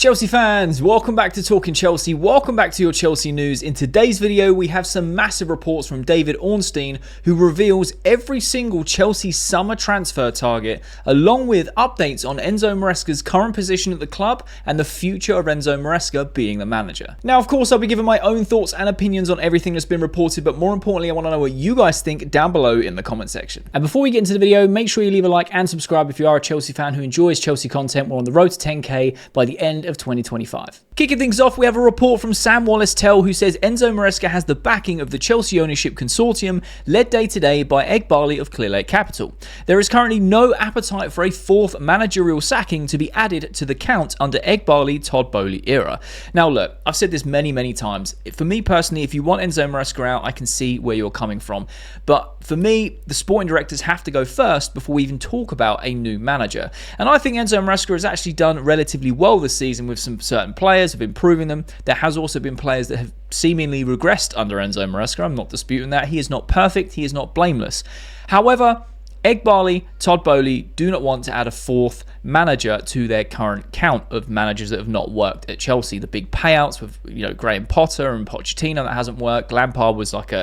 Chelsea fans, welcome back to Talking Chelsea. Welcome back to your Chelsea news. In today's video, we have some massive reports from David Ornstein, who reveals every single Chelsea summer transfer target, along with updates on Enzo Maresca's current position at the club and the future of Enzo Maresca being the manager. Now, of course, I'll be giving my own thoughts and opinions on everything that's been reported, but more importantly, I want to know what you guys think down below in the comment section. And before we get into the video, make sure you leave a like and subscribe if you are a Chelsea fan who enjoys Chelsea content. We're on the road to 10K by the end of 2025. Kicking things off, we have a report from Sam Wallace-Tell, who says Enzo Maresca has the backing of the Chelsea ownership consortium, led day to day by Barley of Clear Lake Capital. There is currently no appetite for a fourth managerial sacking to be added to the count under Barley Todd Boehly era. Now look, I've said this many times. For me personally, if you want Enzo Maresca out, I can see where you're coming from. But for me, the sporting directors have to go first before we even talk about a new manager. And I think Enzo Maresca has actually done relatively well this season with some certain players, of improving them. There has also been players that have seemingly regressed under Enzo Maresca. I'm not disputing that. He is not perfect. He is not blameless. However, Barley, Todd Boehly do not want to add a fourth manager to their current count of managers that have not worked at Chelsea. The big payouts with, Graham Potter and Pochettino, that hasn't worked. Lampard was like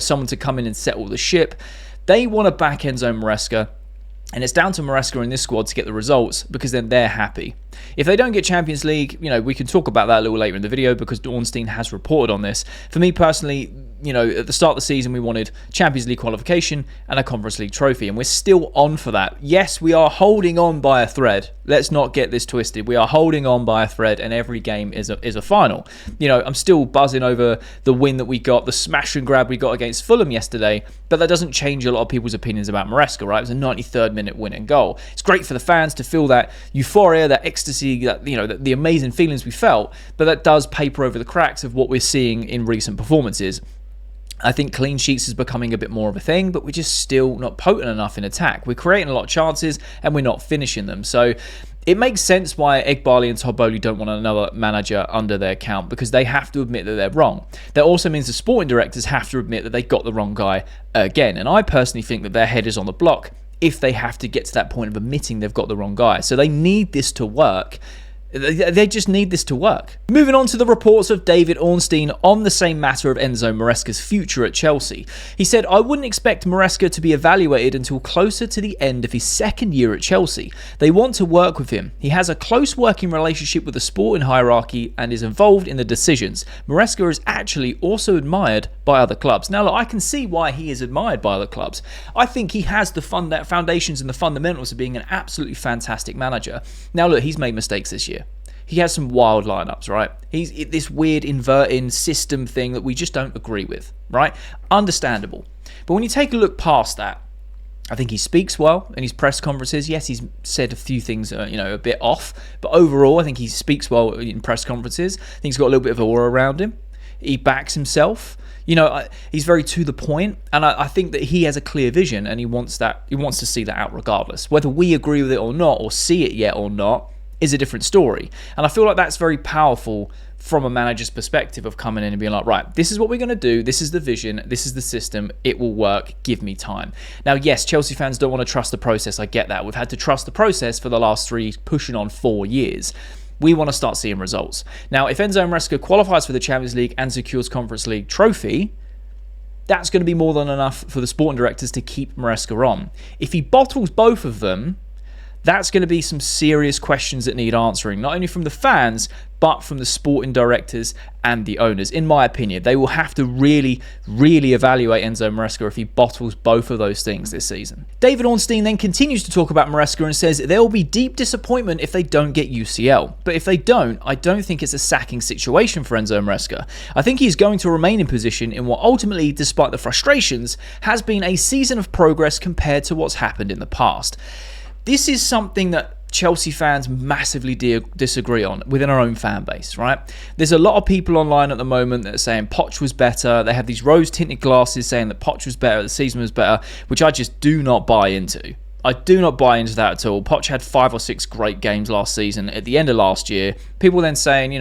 someone to come in and settle the ship. They want to back Enzo Maresca. And it's down to Maresca in this squad to get the results, because then they're happy. If they don't get Champions League, we can talk about that a little later in the video, because Ornstein has reported on this. For me personally, at the start of the season, we wanted Champions League qualification and a Conference League trophy, and we're still on for that. Yes, we are holding on by a thread. Let's not get this twisted. We are holding on by a thread, and every game is a final. I'm still buzzing over the win that we got, the smash and grab we got against Fulham yesterday, but that doesn't change a lot of people's opinions about Maresca, right? It was a 93rd minute win and goal. It's great for the fans to feel that euphoria, that ecstasy, that the amazing feelings we felt, but that does paper over the cracks of what we're seeing in recent performances. I think clean sheets is becoming a bit more of a thing, but we're just still not potent enough in attack. We're creating a lot of chances and we're not finishing them. So it makes sense why Barley and Todd Boehly don't want another manager under their count, because they have to admit that they're wrong. That also means the sporting directors have to admit that they got the wrong guy again. And I personally think that their head is on the block if they have to get to that point of admitting they've got the wrong guy. So they need this to work. They just need this to work. Moving on to the reports of David Ornstein on the same matter of Enzo Maresca's future at Chelsea. He said, I wouldn't expect Maresca to be evaluated until closer to the end of his second year at Chelsea. They want to work with him. He has a close working relationship with the sporting hierarchy and is involved in the decisions. Maresca is actually also admired by other clubs. Now, look, I can see why he is admired by other clubs. I think he has the foundations and the fundamentals of being an absolutely fantastic manager. Now, look, he's made mistakes this year. He has some wild lineups, right? He's this weird inverting system thing that we just don't agree with, right? Understandable. But when you take a look past that, I think he speaks well in his press conferences. Yes, he's said a few things, a bit off. But overall, I think he speaks well in press conferences. I think he's got a little bit of aura around him. He backs himself. He's very to the point, and I think that he has a clear vision, and he wants to see that out regardless. Whether we agree with it or not, or see it yet or not, is a different story. And I feel like that's very powerful from a manager's perspective, of coming in and being like, right, this is what we're going to do. This is the vision. This is the system. It will work. Give me time. Now, yes, Chelsea fans don't want to trust the process. I get that. We've had to trust the process for the last 3, pushing on 4 years. We want to start seeing results. Now, if Enzo Maresca qualifies for the Champions League and secures Conference League trophy, that's going to be more than enough for the sporting directors to keep Maresca on. If he bottles both of them, that's going to be some serious questions that need answering, not only from the fans, but from the sporting directors and the owners. In my opinion, they will have to really evaluate Enzo Maresca if he bottles both of those things this season. David Ornstein then continues to talk about Maresca and says there will be deep disappointment if they don't get UCL. But if they don't, I don't think it's a sacking situation for Enzo Maresca. I think he's going to remain in position in what ultimately, despite the frustrations, has been a season of progress compared to what's happened in the past. This is something that Chelsea fans massively disagree on within our own fan base, right? There's a lot of people online at the moment that are saying Poch was better. They have these rose-tinted glasses saying that Poch was better, the season was better, which I just do not buy into. I do not buy into that at all. Poch had 5 or 6 great games last season. At the end of last year, people then saying, we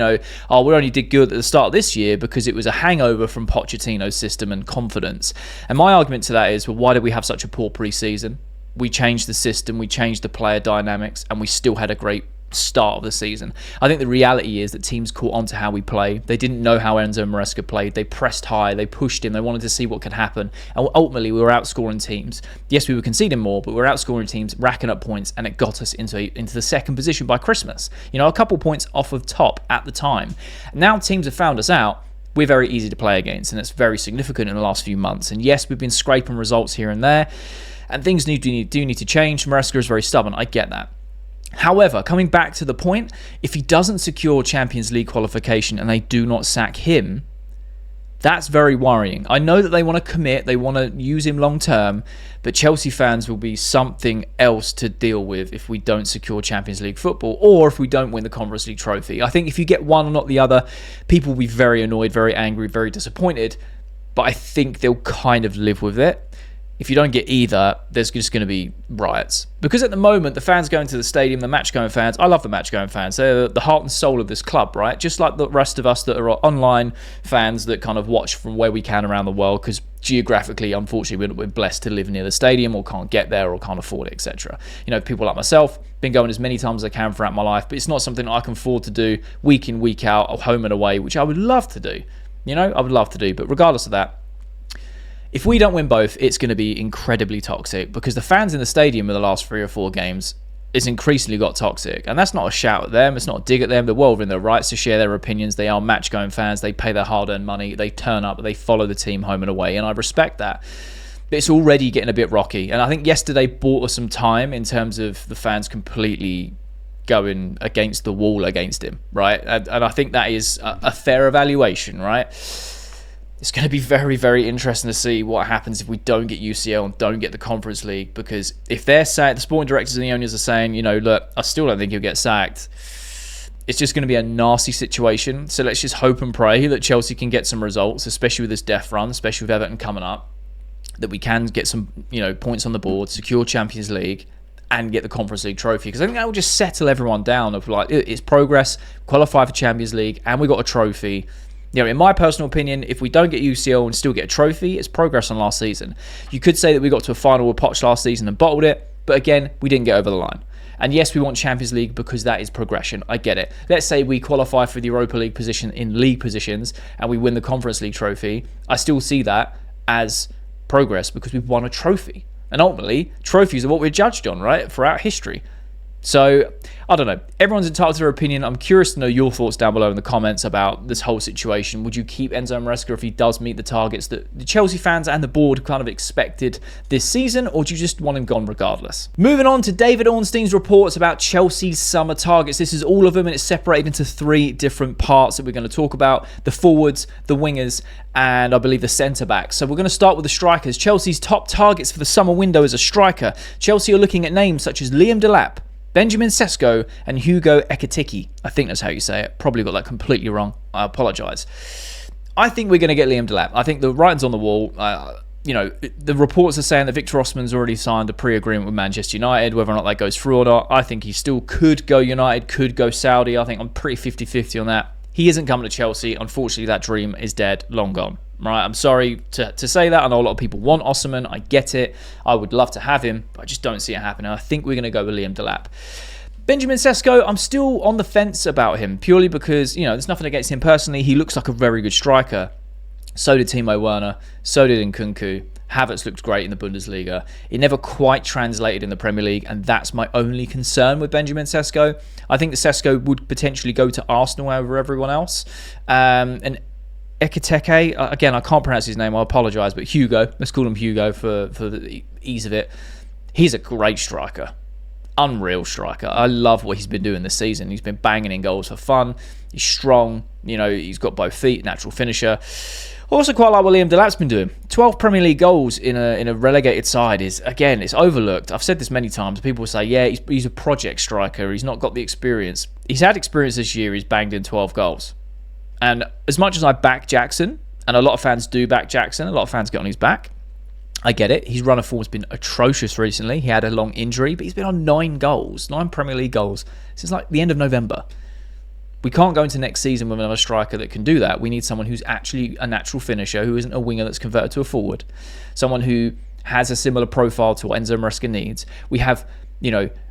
only did good at the start of this year because it was a hangover from Pochettino's system and confidence. And my argument to that is, well, why did we have such a poor pre-season? We changed the system, we changed the player dynamics, and we still had a great start of the season. I think the reality is that teams caught on to how we play. They didn't know how Enzo Maresca played. They pressed high. They pushed him. They wanted to see what could happen. And ultimately, we were outscoring teams. Yes, we were conceding more, but we were outscoring teams, racking up points, and it got us into the second position by Christmas. A couple points off of top at the time. Now teams have found us out. We're very easy to play against, and it's very significant in the last few months. And yes, we've been scraping results here and there, and things do need to change. Maresca is very stubborn. I get that. However, coming back to the point, if he doesn't secure Champions League qualification and they do not sack him, that's very worrying. I know that they want to commit, they want to use him long term, but Chelsea fans will be something else to deal with if we don't secure Champions League football, or if we don't win the Conference League trophy. I think if you get one or not the other, people will be very annoyed, very angry, very disappointed, but I think they'll kind of live with it. If you don't get either, there's just going to be riots. Because at the moment, the fans going to the stadium, the match-going fans, I love the match-going fans. They're the heart and soul of this club, right? Just like the rest of us that are online fans that kind of watch from where we can around the world, because geographically, unfortunately, we're blessed to live near the stadium or can't get there or can't afford it, etc. People like myself, been going as many times as I can throughout my life, but it's not something I can afford to do week in, week out, or home and away, which I would love to do. I would love to do. But regardless of that, if we don't win both, it's going to be incredibly toxic, because the fans in the stadium in the last 3 or 4 games is increasingly got toxic. And that's not a shout at them. It's not a dig at them. They're well within their rights to share their opinions. They are match-going fans. They pay their hard-earned money. They turn up. They follow the team home and away. And I respect that. But it's already getting a bit rocky. And I think yesterday bought us some time in terms of the fans completely going against the wall against him, right? And I think that is a fair evaluation, right? It's going to be very, very interesting to see what happens if we don't get UCL and don't get the Conference League, because if they're sacked, the sporting directors and the owners are saying, look, I still don't think he'll get sacked. It's just going to be a nasty situation. So let's just hope and pray that Chelsea can get some results, especially with this death run, especially with Everton coming up, that we can get some, points on the board, secure Champions League, and get the Conference League trophy. Because I think that will just settle everyone down of like, it's progress, qualify for Champions League, and we got a trophy. In my personal opinion, if we don't get UCL and still get a trophy, it's progress on last season. You could say that we got to a final with Poch last season and bottled it, but again, we didn't get over the line. And yes, we want Champions League because that is progression. I get it. Let's say we qualify for the Europa League position in league positions and we win the Conference League trophy. I still see that as progress because we've won a trophy. And ultimately, trophies are what we're judged on, right, throughout history. So, I don't know. Everyone's entitled to their opinion. I'm curious to know your thoughts down below in the comments about this whole situation. Would you keep Enzo Maresca if he does meet the targets that the Chelsea fans and the board kind of expected this season, or do you just want him gone regardless? Moving on to David Ornstein's reports about Chelsea's summer targets. This is all of them, and it's separated into 3 different parts that we're going to talk about: the forwards, the wingers, and I believe the centre-backs. So we're going to start with the strikers. Chelsea's top targets for the summer window as a striker. Chelsea are looking at names such as Liam Delap, Benjamin Sesko, and Hugo Ekitike. I think that's how you say it. Probably got that completely wrong. I apologise. I think we're going to get Liam Delap. I think the writing's on the wall. The reports are saying that Victor Osimhen's already signed a pre-agreement with Manchester United. Whether or not that goes through or not, I think he still could go United, could go Saudi. I think I'm pretty 50-50 on that. He isn't coming to Chelsea. Unfortunately, that dream is dead, long gone. Right, I'm sorry to say that. I know a lot of people want Osimhen. I get it. I would love to have him, but I just don't see it happening. I think we're going to go with Liam Delap. Benjamin Sesko, I'm still on the fence about him, purely because, there's nothing against him personally. He looks like a very good striker. So did Timo Werner. So did Nkunku. Havertz looked great in the Bundesliga. It never quite translated in the Premier League, and that's my only concern with Benjamin Sesko. I think that Sesko would potentially go to Arsenal over everyone else. And Ekitike, again, I can't pronounce his name, I apologise, but Hugo, let's call him Hugo for the ease of it. He's a great striker. Unreal striker. I love what he's been doing this season. He's been banging in goals for fun. He's strong. He's got both feet, natural finisher. I also quite like what Liam Delap's been doing. 12 Premier League goals in a relegated side is, again, it's overlooked. I've said this many times. People say, yeah, he's a project striker. He's not got the experience. He's had experience this year. He's banged in 12 goals. And as much as I back Jackson, and a lot of fans do back Jackson, a lot of fans get on his back, I get it. His run of form has been atrocious recently. He had a long injury, but he's been on 9 Premier League goals since like the end of November. We can't go into next season with another striker that can do that. We need someone who's actually a natural finisher, who isn't a winger that's converted to a forward. Someone who has a similar profile to what Enzo Maresca needs. We have,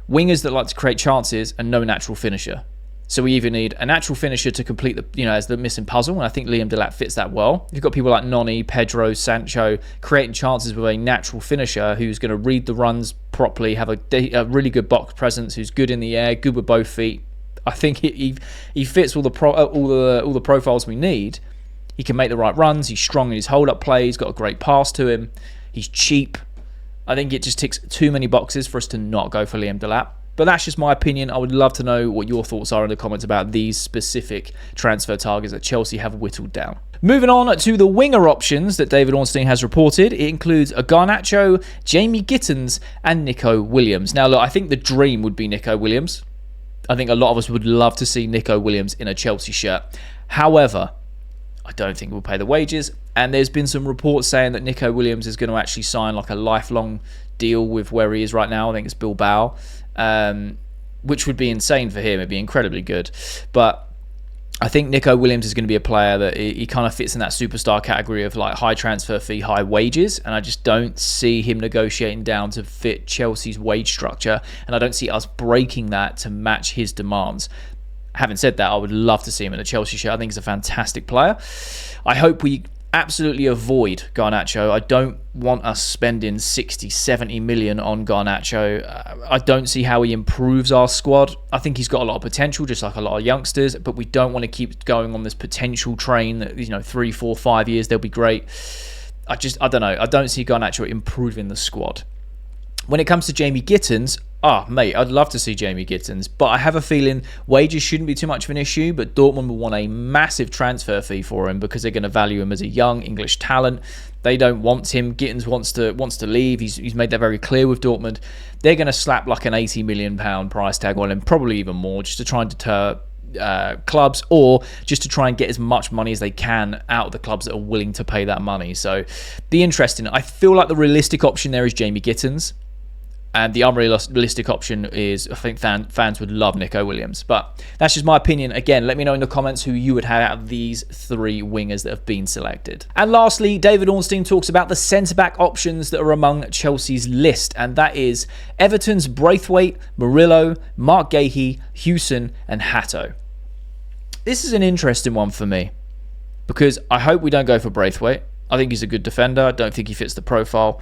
wingers that like to create chances and no natural finisher. So we either need a natural finisher to complete the, as the missing puzzle, and I think Liam Delap fits that well. You've got people like Noni, Pedro, Sancho creating chances with a natural finisher who's going to read the runs properly, have a really good box presence, who's good in the air, good with both feet. I think he fits all the profiles we need. He can make the right runs. He's strong in his hold-up play. He's got a great pass to him. He's cheap. I think it just ticks too many boxes for us to not go for Liam Delap. But that's just my opinion. I would love to know what your thoughts are in the comments about these specific transfer targets that Chelsea have whittled down. Moving on to the winger options that David Ornstein has reported. It includes a Garnacho, Jamie Gittins, and Nico Williams. Now, look, I think the dream would be Nico Williams. I think a lot of us would love to see Nico Williams in a Chelsea shirt. However, I don't think we'll pay the wages. And there's been some reports saying that Nico Williams is going to actually sign like a lifelong deal with where he is right now. I think it's Bilbao. Which would be insane for him. It'd be incredibly good. But I think Nico Williams is going to be a player that he kind of fits in that superstar category of like high transfer fee, high wages. And I just don't see him negotiating down to fit Chelsea's wage structure. And I don't see us breaking that to match his demands. Having said that, I would love to see him in a Chelsea shirt. I think he's a fantastic player. I hope we absolutely avoid Garnacho. I don't want us spending 60, 70 million on Garnacho. I don't see how he improves our squad. I think he's got a lot of potential, just like a lot of youngsters, but we don't want to keep going on this potential train that, 3, 4, 5 years, they'll be great. I don't know. I don't see Garnacho improving the squad. When it comes to Jamie Gittins, mate, I'd love to see Jamie Gittins, but I have a feeling wages shouldn't be too much of an issue, but Dortmund will want a massive transfer fee for him because they're going to value him as a young English talent. They don't want him. Gittins wants to leave. He's made that very clear with Dortmund. They're going to slap like an £80 million price tag on him, probably even more, just to try and deter clubs, or just to try and get as much money as they can out of the clubs that are willing to pay that money. So, be interesting. I feel like the realistic option there is Jamie Gittins. And the unrealistic option is, I think fans would love Nico Williams. But that's just my opinion. Again, let me know in the comments who you would have out of these 3 wingers that have been selected. And lastly, David Ornstein talks about the centre-back options that are among Chelsea's list. And that is Everton's Braithwaite, Murillo, Mark Gahey, Hewson and Hatto. This is an interesting one for me because I hope we don't go for Braithwaite. I think he's a good defender. I don't think he fits the profile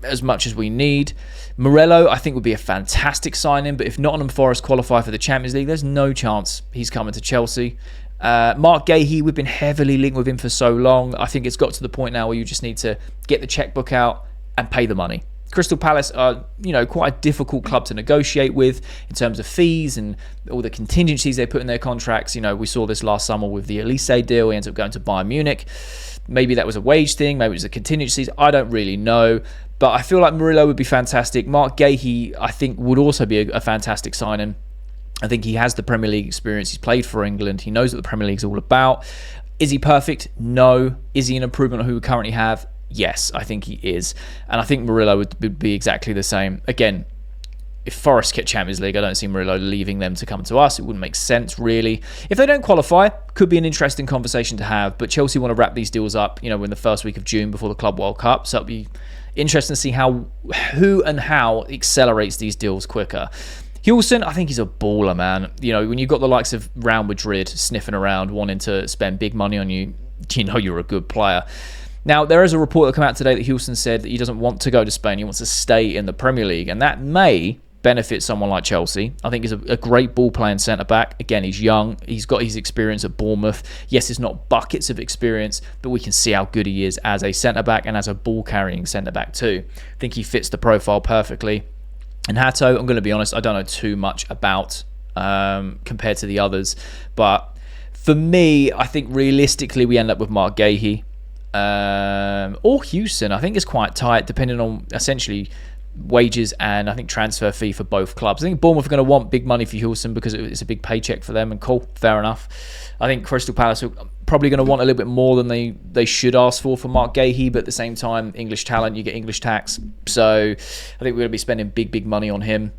as much as we need. Murillo, I think, would be a fantastic signing, but if Nottingham Forest qualify for the Champions League, there's no chance he's coming to Chelsea. Mark Gahey, we've been heavily linked with him for so long. I think it's got to the point now where you just need to get the checkbook out and pay the money. Crystal Palace are, quite a difficult club to negotiate with in terms of fees and all the contingencies they put in their contracts. We saw this last summer with the Elise deal. He ends up going to Bayern Munich. Maybe that was a wage thing. Maybe it was a contingencies. I don't really know. But I feel like Murillo would be fantastic. Mark Gahey, I think, would also be a fantastic signing. I think he has the Premier League experience. He's played for England. He knows what the Premier League is all about. Is he perfect? No. Is he an improvement on who we currently have? Yes, I think he is. And I think Murillo would be exactly the same. Again, if Forest get Champions League, I don't see Murillo leaving them to come to us. It wouldn't make sense, really. If they don't qualify, could be an interesting conversation to have. But Chelsea want to wrap these deals up, in the first week of June before the Club World Cup. So it'll be interesting to see who and how accelerates these deals quicker. Hewson, I think he's a baller, man. When you've got the likes of Real Madrid sniffing around, wanting to spend big money on you, you're a good player. Now, there is a report that came out today that Hewson said that he doesn't want to go to Spain. He wants to stay in the Premier League, and that may benefit someone like Chelsea. I think he's a great ball-playing centre-back. Again, he's young. He's got his experience at Bournemouth. Yes, it's not buckets of experience, but we can see how good he is as a centre-back and as a ball-carrying centre-back too. I think he fits the profile perfectly. And Hatto, I'm going to be honest, I don't know too much about compared to the others. But for me, I think realistically we end up with Mark Gahey or Hewson. I think it's quite tight depending on essentially wages and I think transfer fee for both clubs. I think Bournemouth are going to want big money for Hewson because it's a big paycheck for them, and cool, fair enough. I think Crystal Palace are probably going to want a little bit more than they should ask for Mark Gahey, but at the same time, English talent, you get English tax. So I think we're going to be spending big money on him.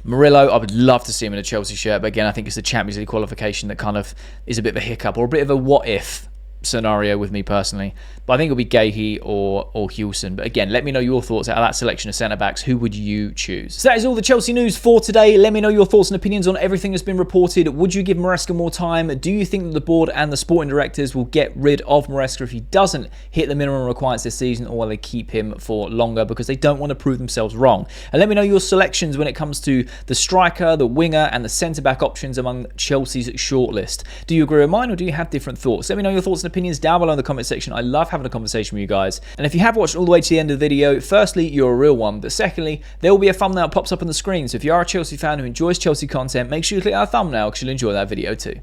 Murillo, I would love to see him in a Chelsea shirt, but again, I think it's the Champions League qualification that kind of is a bit of a hiccup or a bit of a what if scenario with me personally. But I think it'll be Gahey or Hewson. But again, let me know your thoughts out of that selection of centre-backs. Who would you choose? So that is all the Chelsea news for today. Let me know your thoughts and opinions on everything that's been reported. Would you give Maresca more time? Do you think that the board and the sporting directors will get rid of Maresca if he doesn't hit the minimum requirements this season, or will they keep him for longer because they don't want to prove themselves wrong? And let me know your selections when it comes to the striker, the winger, and the centre-back options among Chelsea's shortlist. Do you agree with mine, or do you have different thoughts? Let me know your thoughts and opinions down below in the comment section. I love having a conversation with you guys. And if you have watched all the way to the end of the video, firstly, you're a real one. But secondly, there will be a thumbnail that pops up on the screen. So if you are a Chelsea fan who enjoys Chelsea content, make sure you click that thumbnail because you'll enjoy that video too.